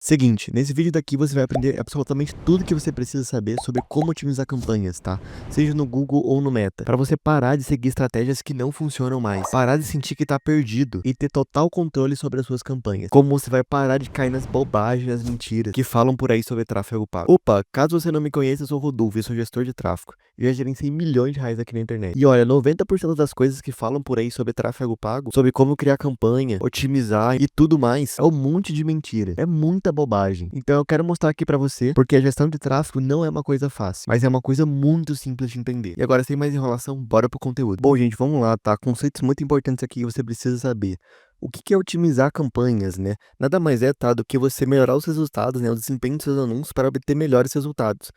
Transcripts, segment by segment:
Seguinte, nesse vídeo daqui você vai aprender absolutamente tudo que você precisa saber sobre como otimizar campanhas, tá? Seja no Google ou no Meta, para você parar de seguir estratégias que não funcionam mais, parar de sentir que tá perdido e ter total controle sobre as suas campanhas. Como você vai parar de cair nas bobagens, nas mentiras que falam por aí sobre tráfego pago. Opa, caso você não me conheça, eu sou o Rodolfo, eu sou gestor de tráfego. Eu já gerenciei milhões de reais aqui na internet. E olha, 90% das coisas que falam por aí sobre tráfego pago, sobre como criar campanha, otimizar e tudo mais, é um monte de mentira. É muita bobagem. Então eu quero mostrar aqui pra você, porque a gestão de tráfego não é uma coisa fácil, mas é uma coisa muito simples de entender. E agora, sem mais enrolação, bora pro conteúdo. Bom, gente, vamos lá, tá? Conceitos muito importantes aqui que você precisa saber. O que é otimizar campanhas, né? Nada mais é, tá, do que você melhorar os resultados, né, o desempenho dos seus anúncios para obter melhores resultados.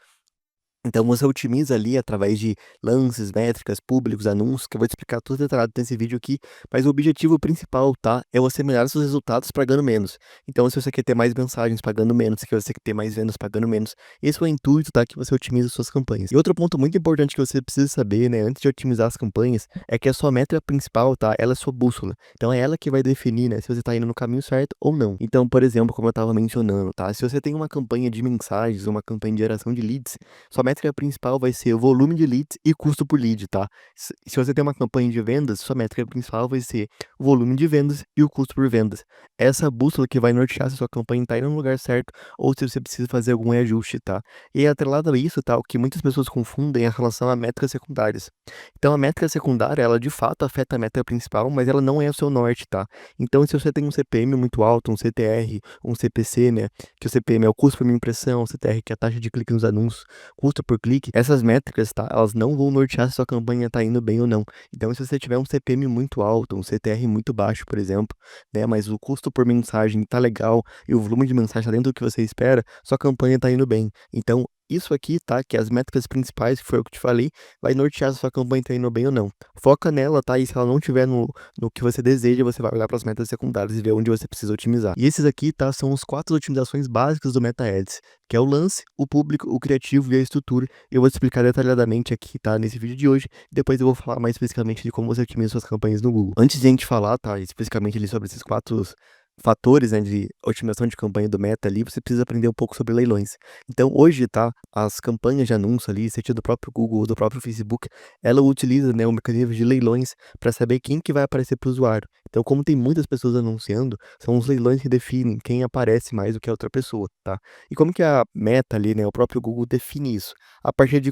Então você otimiza ali através de lances, métricas, públicos, anúncios, que eu vou te explicar tudo detalhado nesse vídeo aqui, mas o objetivo principal, tá, é você melhorar seus resultados pagando menos. Então se você quer ter mais mensagens pagando menos, se você quer ter mais vendas pagando menos, esse é o intuito, tá, que você otimiza suas campanhas. E outro ponto muito importante que você precisa saber, né, antes de otimizar as campanhas, é que a sua métrica principal, tá, ela é sua bússola. Então é ela que vai definir, né, se você tá indo no caminho certo ou não. Então, por exemplo, como eu tava mencionando, tá, se você tem uma campanha de mensagens, uma campanha de geração de leads, sua métrica principal vai ser o volume de leads e custo por lead, tá? Se você tem uma campanha de vendas, sua métrica principal vai ser o volume de vendas e o custo por vendas. Essa bússola que vai nortear se sua campanha está indo no lugar certo ou se você precisa fazer algum reajuste, tá? E atrelado a isso, tá? O que muitas pessoas confundem é a relação a métricas secundárias. Então, a métrica secundária, ela de fato afeta a métrica principal, mas ela não é o seu norte, tá? Então, se você tem um CPM muito alto, um CTR, um CPC, né? Que o CPM é o custo por minha impressão, o CTR que é a taxa de clique nos anúncios, custo por clique, essas métricas, tá? Elas não vão nortear se sua campanha tá indo bem ou não. Então, se você tiver um CPM muito alto, um CTR muito baixo, por exemplo, né? Mas o custo por mensagem tá legal e o volume de mensagem tá dentro do que você espera, sua campanha tá indo bem. Então, isso aqui, tá? Que as métricas principais, que foi o que eu te falei, vai nortear se sua campanha tá indo bem ou não. Foca nela, tá? E se ela não tiver no que você deseja, você vai olhar para as metas secundárias e ver onde você precisa otimizar. E esses aqui, tá? São os 4 otimizações básicas do Meta Ads, que é o lance, o público, o criativo e a estrutura. Eu vou te explicar detalhadamente aqui, tá? Nesse vídeo de hoje. Depois eu vou falar mais especificamente de como você otimiza suas campanhas no Google. Antes de a gente falar, tá? Especificamente ali sobre esses 4 fatores, né, de otimização de campanha do Meta ali, você precisa aprender um pouco sobre leilões. Então hoje, tá, as campanhas de anúncio ali, seja do próprio Google ou do próprio Facebook, ela utiliza, né, o mecanismo de leilões para saber quem que vai aparecer para o usuário. Então, como tem muitas pessoas anunciando, são os leilões que definem quem aparece mais do que a outra pessoa, tá? E como que a Meta ali, né, o próprio Google define isso? A partir de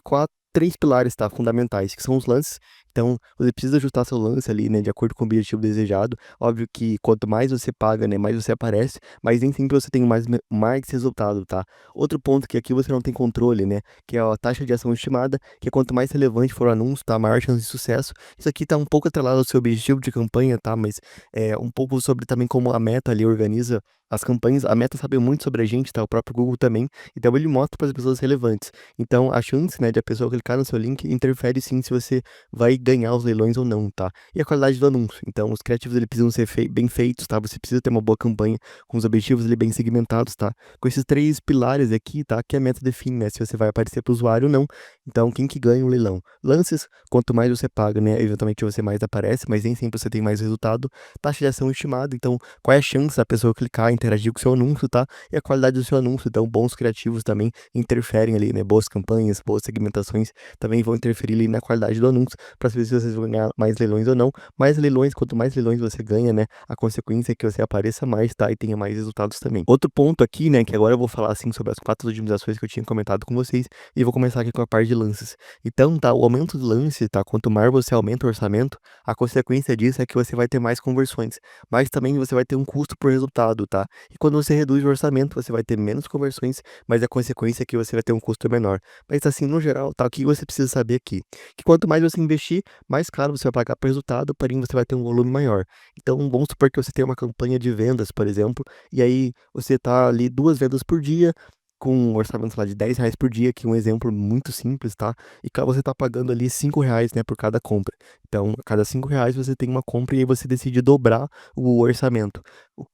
3 pilares, tá, fundamentais, que são os lances. Então, você precisa ajustar seu lance ali, né, de acordo com o objetivo desejado. Óbvio que quanto mais você paga, né, mais você aparece, mas nem sempre você tem mais resultado, tá? Outro ponto que aqui você não tem controle, né, que é a taxa de ação estimada, que quanto mais relevante for o anúncio, tá, maior chance de sucesso. Isso aqui tá um pouco atrelado ao seu objetivo de campanha, tá, mas é um pouco sobre também como a Meta ali organiza as campanhas. A Meta sabe muito sobre a gente, tá, o próprio Google também, então ele mostra para as pessoas relevantes. Então, a chance, né, de a pessoa clicar no seu link interfere sim se você vai ganhar os leilões ou não, tá? E a qualidade do anúncio. Então, os criativos eles precisam ser bem feitos, tá? Você precisa ter uma boa campanha com os objetivos ali bem segmentados, tá? Com esses 3 pilares aqui, tá? Que a Meta define, né? Se você vai aparecer para o usuário ou não. Então, quem que ganha o leilão? Lances, quanto mais você paga, né? Eventualmente você mais aparece, mas nem sempre você tem mais resultado. Taxa de ação estimada, então, qual é a chance da pessoa clicar, interagir com o seu anúncio, tá? E a qualidade do seu anúncio. Então, bons criativos também interferem ali, né? Boas campanhas, boas segmentações também vão interferir ali na qualidade do anúncio, para saber se vocês vão ganhar mais leilões ou não. Mais leilões, quanto mais leilões você ganha, né, a consequência é que você apareça mais, tá, e tenha mais resultados também. Outro ponto aqui, né, que agora eu vou falar, assim, sobre as 4 otimizações que eu tinha comentado com vocês, e vou começar aqui com a parte de lances. Então, tá, o aumento do lance, tá, quanto mais você aumenta o orçamento, a consequência disso é que você vai ter mais conversões, mas também você vai ter um custo por resultado, tá? E quando você reduz o orçamento, você vai ter menos conversões, mas a consequência é que você vai ter um custo menor. Mas assim, no geral, tá, o que você precisa saber aqui? Que quanto mais você investir, mais caro você vai pagar por resultado, porém você vai ter um volume maior. Então, vamos supor que você tem uma campanha de vendas, por exemplo, e aí você tá ali 2 vendas por dia, com um orçamento lá de R$ 10 por dia, que é um exemplo muito simples, tá? E você tá pagando ali R$ 5, né, por cada compra. Então, a cada R$ 5 você tem uma compra e aí você decide dobrar o orçamento.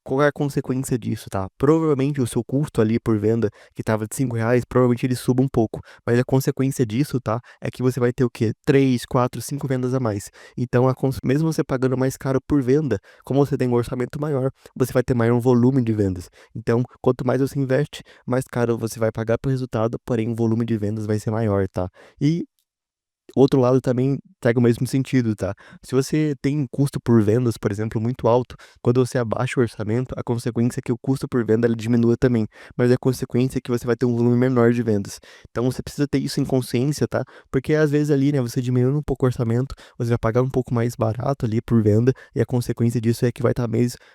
qual é a consequência disso, tá? Provavelmente o seu custo ali por venda, que estava de R$ 5, provavelmente ele suba um pouco. Mas a consequência disso, tá? É que você vai ter o quê? 3, 4, 5 vendas a mais. Então, mesmo você pagando mais caro por venda, como você tem um orçamento maior, você vai ter maior volume de vendas. Então, quanto mais você investe, mais caro você vai pagar pelo resultado, porém o volume de vendas vai ser maior, tá? E outro lado também segue o mesmo sentido, tá? Se você tem um custo por vendas, por exemplo, muito alto, quando você abaixa o orçamento, a consequência é que o custo por venda ele diminua também, mas a consequência é que você vai ter um volume menor de vendas. Então você precisa ter isso em consciência, tá? Porque às vezes ali, né, você diminuindo um pouco o orçamento, você vai pagar um pouco mais barato ali por venda, e a consequência disso é que vai estar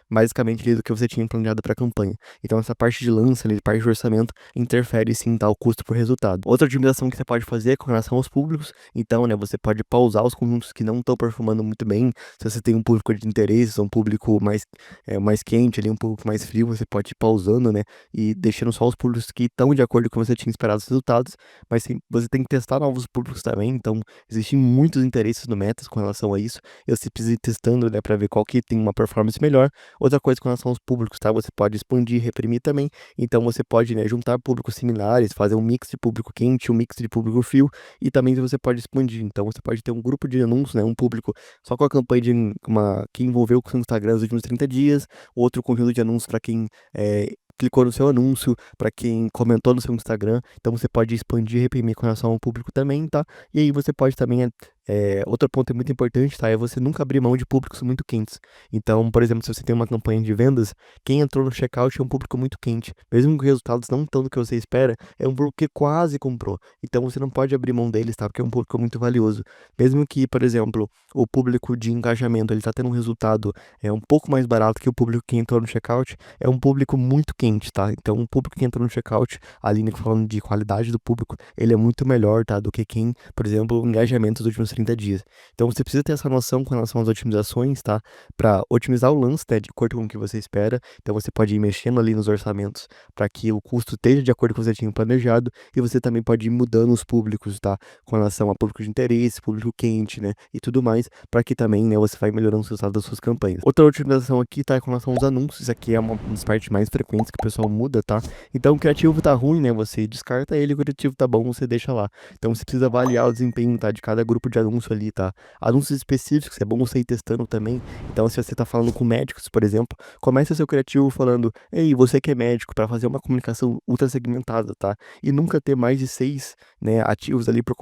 basicamente ali do que você tinha planejado para a campanha. Então essa parte de lança, ali, parte de orçamento, interfere sim, tá? O custo por resultado. Outra otimização que você pode fazer é com relação aos públicos. Então, né, você pode pausar os conjuntos que não estão performando muito bem. Se você tem um público de interesse, um público mais quente ali, um público mais frio, você pode ir pausando, né, e deixando só os públicos que estão de acordo com o que você tinha esperado os resultados. Mas sim, você tem que testar novos públicos também. Então, existem muitos interesses no Metas com relação a isso. E você precisa ir testando, né, para ver qual que tem uma performance melhor. Outra coisa com relação aos públicos, tá? Você pode expandir, reprimir também. Então, você pode, né, juntar públicos similares, fazer um mix de público quente, um mix de público frio. E também você pode expandir. Então você pode ter um grupo de anúncios, né, um público só com a campanha que envolveu com o seu Instagram nos últimos 30 dias, outro conjunto de anúncios para quem clicou no seu anúncio, para quem comentou no seu Instagram. Então você pode expandir e reprimir com relação ao público também, tá? E aí você pode também outro ponto muito importante, tá? É você nunca abrir mão de públicos muito quentes. Então, por exemplo, se você tem uma campanha de vendas, quem entrou no checkout é um público muito quente. Mesmo que os resultados não estão do que você espera, é um público que quase comprou. Então, você não pode abrir mão deles, tá? Porque é um público muito valioso. Mesmo que, por exemplo, o público de engajamento, ele tá tendo um resultado um pouco mais barato que o público que entrou no checkout, é um público muito quente, tá? Então, um público que entrou no checkout, ali, né, falando de qualidade do público, ele é muito melhor, tá? Do que quem, por exemplo, o engajamento dos últimos 30 dias. Então você precisa ter essa noção com relação às otimizações, tá? Para otimizar o lance, né, de acordo com o que você espera. Então você pode ir mexendo ali nos orçamentos para que o custo esteja de acordo com o que você tinha planejado. E você também pode ir mudando os públicos, tá? Com relação a público de interesse, público quente, né? E tudo mais, para que também, né, você vai melhorando os resultados das suas campanhas. Outra otimização aqui, tá? Com relação aos anúncios. Isso aqui é uma das partes mais frequentes que o pessoal muda, tá? Então o criativo tá ruim, né? Você descarta ele, o criativo tá bom, você deixa lá. Então você precisa avaliar o desempenho, tá, de cada grupo de anúncio ali, tá? Anúncios específicos, é bom você ir testando também. Então, se você tá falando com médicos, por exemplo, comece seu criativo falando: ei, você que é médico, para fazer uma comunicação ultra segmentada, tá? E nunca ter mais de 6, né, ativos ali por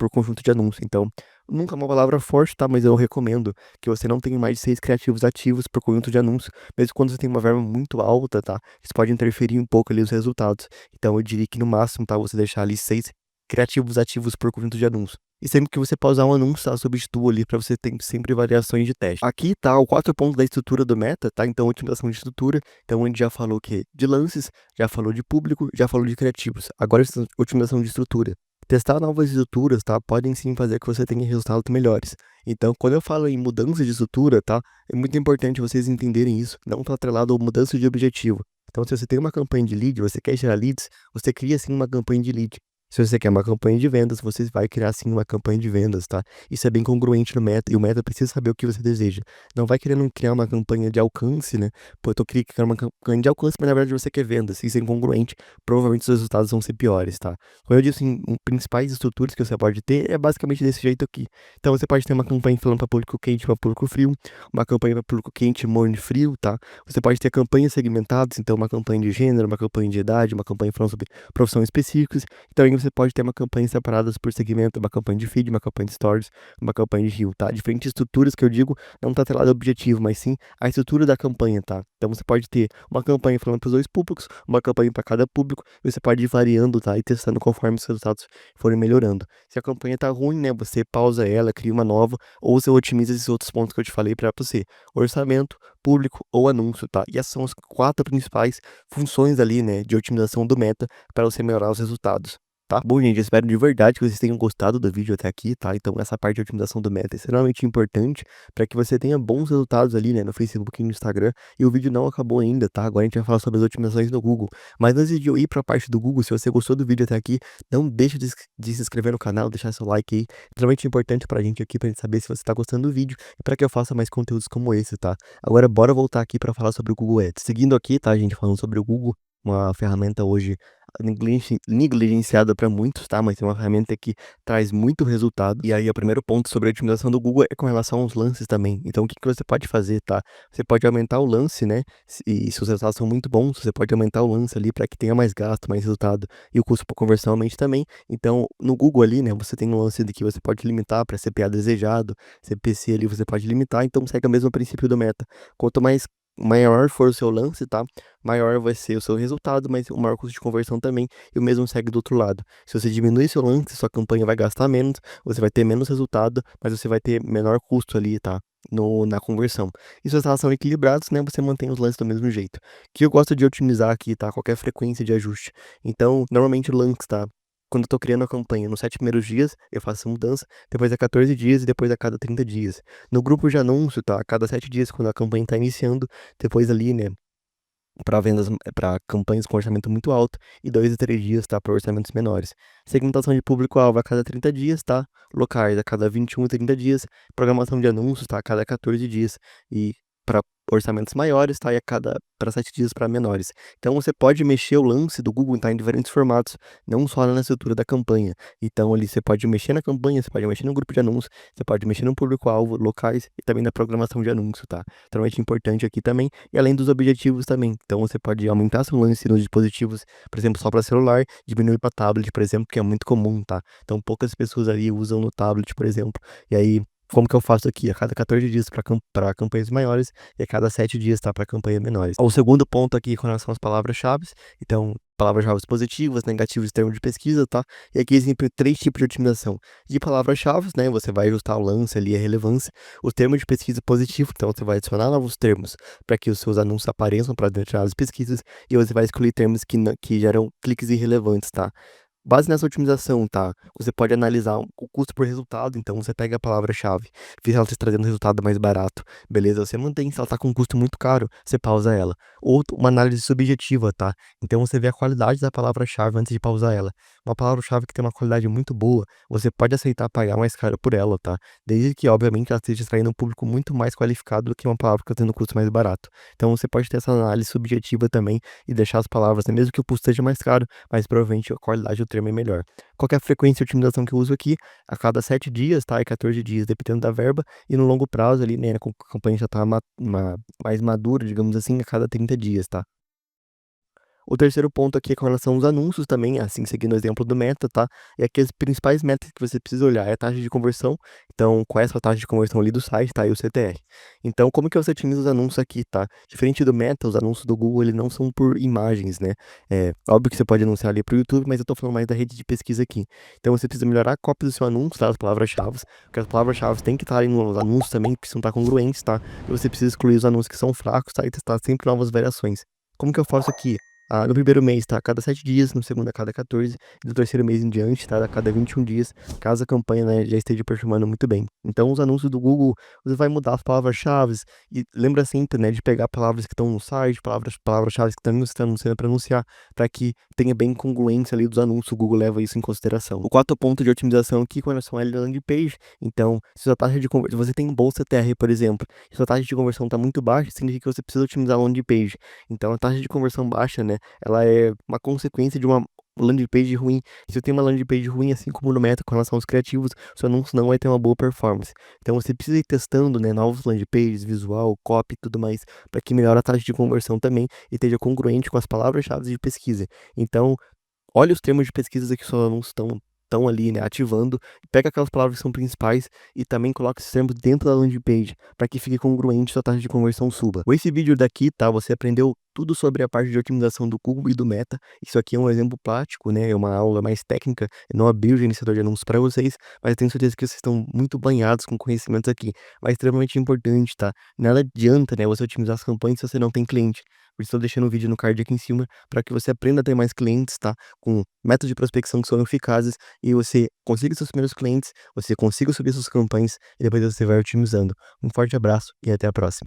conjunto de anúncio. Então, nunca é uma palavra forte, tá? Mas eu recomendo que você não tenha mais de 6 criativos ativos por conjunto de anúncio, mesmo quando você tem uma verba muito alta, tá? Isso pode interferir um pouco ali nos resultados. Então, eu diria que no máximo, tá? Você deixar ali 6 criativos ativos por conjunto de anúncio. E sempre que você pausar um anúncio, tá, substitua ali para você ter sempre variações de teste. Aqui tá o 4 pontos da estrutura do Meta, tá? Então, otimização de estrutura. Então, a gente já falou que de lances, já falou de público, já falou de criativos. Agora, otimização de estrutura. Testar novas estruturas, tá? Podem sim fazer que você tenha resultados melhores. Então, quando eu falo em mudança de estrutura, tá? É muito importante vocês entenderem isso. Não tá atrelado a mudança de objetivo. Então, se você tem uma campanha de lead, você quer gerar leads, você cria sim uma campanha de lead. Se você quer uma campanha de vendas, você vai criar sim uma campanha de vendas, tá? Isso é bem congruente no Meta, e o Meta precisa saber o que você deseja. Não vai querendo criar uma campanha de alcance, né? Pô, eu tô querendo criar uma campanha de alcance, mas na verdade você quer vendas. Isso é incongruente, provavelmente os resultados vão ser piores, tá? Como eu disse, assim, principais estruturas que você pode ter é basicamente desse jeito aqui. Então você pode ter uma campanha falando para público quente, para público frio, uma campanha para público quente, morno e frio, tá? Você pode ter campanhas segmentadas, então uma campanha de gênero, uma campanha de idade, uma campanha falando sobre profissões específicas. Então aí você pode ter uma campanha separadas por segmento, uma campanha de feed, uma campanha de stories, uma campanha de reel, tá? Diferentes estruturas que eu digo não tá atrelado ao objetivo, mas sim a estrutura da campanha, tá? Então você pode ter uma campanha falando para os dois públicos, uma campanha para cada público, e você pode ir variando, tá? E testando conforme os resultados forem melhorando. Se a campanha tá ruim, né, você pausa ela, cria uma nova, ou você otimiza esses outros pontos que eu te falei para você: orçamento, público ou anúncio, tá? E essas são as 4 principais funções ali, né, de otimização do Meta para você melhorar os resultados. tá? Bom, gente, eu espero de verdade que vocês tenham gostado do vídeo até aqui, tá? Então, essa parte de otimização do Meta é extremamente importante para que você tenha bons resultados ali, né, no Facebook e no Instagram. E o vídeo não acabou ainda, tá? Agora a gente vai falar sobre as otimizações do Google. Mas antes de eu ir para a parte do Google, se você gostou do vídeo até aqui, não deixe de se inscrever no canal, deixar seu like aí. Extremamente importante pra gente aqui, pra gente saber se você tá gostando do vídeo e para que eu faça mais conteúdos como esse, tá? Agora bora voltar aqui para falar sobre o Google Ads. Seguindo aqui, tá, gente, falando sobre o Google, uma ferramenta hoje negligenciada para muitos, tá? Mas é uma ferramenta que traz muito resultado. E aí, o primeiro ponto sobre a otimização do Google é com relação aos lances também. Então, o que que você pode fazer, tá? Você pode aumentar o lance, né? E se os resultados são muito bons, você pode aumentar o lance ali para que tenha mais gasto, mais resultado e o custo por conversão aumente também. Então, no Google ali, né, você tem um lance de que você pode limitar para CPA desejado, CPC ali você pode limitar, então segue o mesmo princípio do Meta. Quanto mais maior for o seu lance, tá? Maior vai ser o seu resultado, mas o maior custo de conversão também, e o mesmo segue do outro lado. Se você diminuir seu lance, sua campanha vai gastar menos, você vai ter menos resultado, mas você vai ter menor custo ali, tá? Na conversão. E se os resultados são equilibrados, né? Você mantém os lances do mesmo jeito. O que eu gosto de otimizar aqui, tá? Qualquer frequência de ajuste. Então, normalmente o lance, tá? Quando eu tô criando a campanha, nos 7 primeiros dias, eu faço essa mudança, depois a 14 dias e depois a cada 30 dias. No grupo de anúncio, tá? A cada 7 dias, quando a campanha tá iniciando, depois ali, né? Para vendas, para campanhas com orçamento muito alto, e 2 a 3 dias, tá, para orçamentos menores. Segmentação de público-alvo a cada 30 dias, tá? Locais a cada 21 e 30 dias, programação de anúncios, tá, a cada 14 dias, e para orçamentos maiores, tá, e a cada para 7 dias para menores. Então você pode mexer o lance do Google, tá, em diferentes formatos, não só na estrutura da campanha. Então ali você pode mexer na campanha, você pode mexer no grupo de anúncios, você pode mexer no público-alvo, locais e também na programação de anúncio, tá? Extremamente importante aqui também, e além dos objetivos também. Então você pode aumentar seu lance nos dispositivos, por exemplo, só para celular, diminuir para tablet, por exemplo, que é muito comum, tá? Então poucas pessoas ali usam no tablet, por exemplo. E aí, como que eu faço aqui? A cada 14 dias para campanhas maiores e a cada 7 dias, tá? Para campanhas menores. O segundo ponto aqui com relação às palavras-chave. Então, palavras-chave positivas, negativas em termos de pesquisa, tá? E aqui existem 3 tipos de otimização. De palavras-chave, né? Você vai ajustar o lance ali, a relevância. O termo de pesquisa positivo, então você vai adicionar novos termos para que os seus anúncios apareçam para determinadas pesquisas, e você vai excluir termos que geram cliques irrelevantes, tá? Base nessa otimização, tá? Você pode analisar o custo por resultado, então você pega a palavra-chave, vê se ela está trazendo um resultado mais barato, beleza? Você mantém, se ela está com um custo muito caro, você pausa ela. Ou uma análise subjetiva, tá? Então você vê a qualidade da palavra-chave antes de pausar ela. Uma palavra-chave que tem uma qualidade muito boa, você pode aceitar pagar mais caro por ela, tá? Desde que, obviamente, ela esteja extraindo um público muito mais qualificado do que uma palavra que está tendo um custo mais barato. Então você pode ter essa análise subjetiva também e deixar as palavras, né, mesmo que o custo seja mais caro, mas provavelmente a qualidade do termo é melhor. Qual que é a frequência de otimização que eu uso aqui? A cada 7 dias, tá? E 14 dias, dependendo da verba, e no longo prazo ali, né, com a campanha já tá mais madura, digamos assim, a cada 30 dias, tá? O terceiro ponto aqui é com relação aos anúncios também, assim, seguindo o exemplo do Meta, tá? E aqui as principais metas que você precisa olhar é a taxa de conversão, então qual é a sua taxa de conversão ali do site, tá? E o CTR. Então, como que você otimiza os anúncios aqui, tá? Diferente do Meta, os anúncios do Google, eles não são por imagens, né? É óbvio que você pode anunciar ali pro YouTube, mas eu tô falando mais da rede de pesquisa aqui. Então, você precisa melhorar a cópia do seu anúncio, tá? As palavras-chave, porque as palavras-chave têm que estar ali nos anúncios também, que precisam estar congruentes, tá? E você precisa excluir os anúncios que são fracos, tá? E testar sempre novas variações. Como que eu faço aqui? No primeiro mês, tá? A cada 7 dias, no segundo a cada 14, e do terceiro mês em diante, tá? A cada 21 dias, caso a campanha, né, já esteja performando muito bem. Então, os anúncios do Google, você vai mudar as palavras-chave e lembra sempre, né, de pegar palavras que estão no site, palavras-chave que estão anunciando para anunciar, para que tenha bem congruência ali dos anúncios, o Google leva isso em consideração. O quarto ponto de otimização aqui com relação à landing page, então, se sua taxa de conversão, você tem um bom CTR, por exemplo, se sua taxa de conversão está muito baixa, significa que você precisa otimizar a landing page. Então, a taxa de conversão baixa, né, ela é uma consequência de uma landing page ruim. Se você tem uma landing page ruim, assim como no Meta com relação aos criativos, seu anúncio não vai ter uma boa performance. Então você precisa ir testando, né, novos landing pages, visual, copy e tudo mais, para que melhore a taxa de conversão também e esteja congruente com as palavras-chave de pesquisa. Então, olha os termos de pesquisa que seus anúncios estão ali, né, ativando, pega aquelas palavras que são principais e também coloca esses termos dentro da landing page, para que fique congruente e sua taxa de conversão suba. Com esse vídeo daqui, tá, você aprendeu tudo sobre a parte de otimização do Google e do Meta. Isso aqui é um exemplo prático, né, é uma aula mais técnica, eu não abri o gerenciador de anúncios para vocês, mas eu tenho certeza que vocês estão muito banhados com conhecimentos aqui, mas extremamente importante, tá? Nada adianta, né, você otimizar as campanhas se você não tem cliente. Eu estou deixando o vídeo no card aqui em cima para que você aprenda a ter mais clientes, tá? Com métodos de prospecção que são eficazes e você consiga seus primeiros clientes, você consiga subir suas campanhas e depois você vai otimizando. Um forte abraço e até a próxima.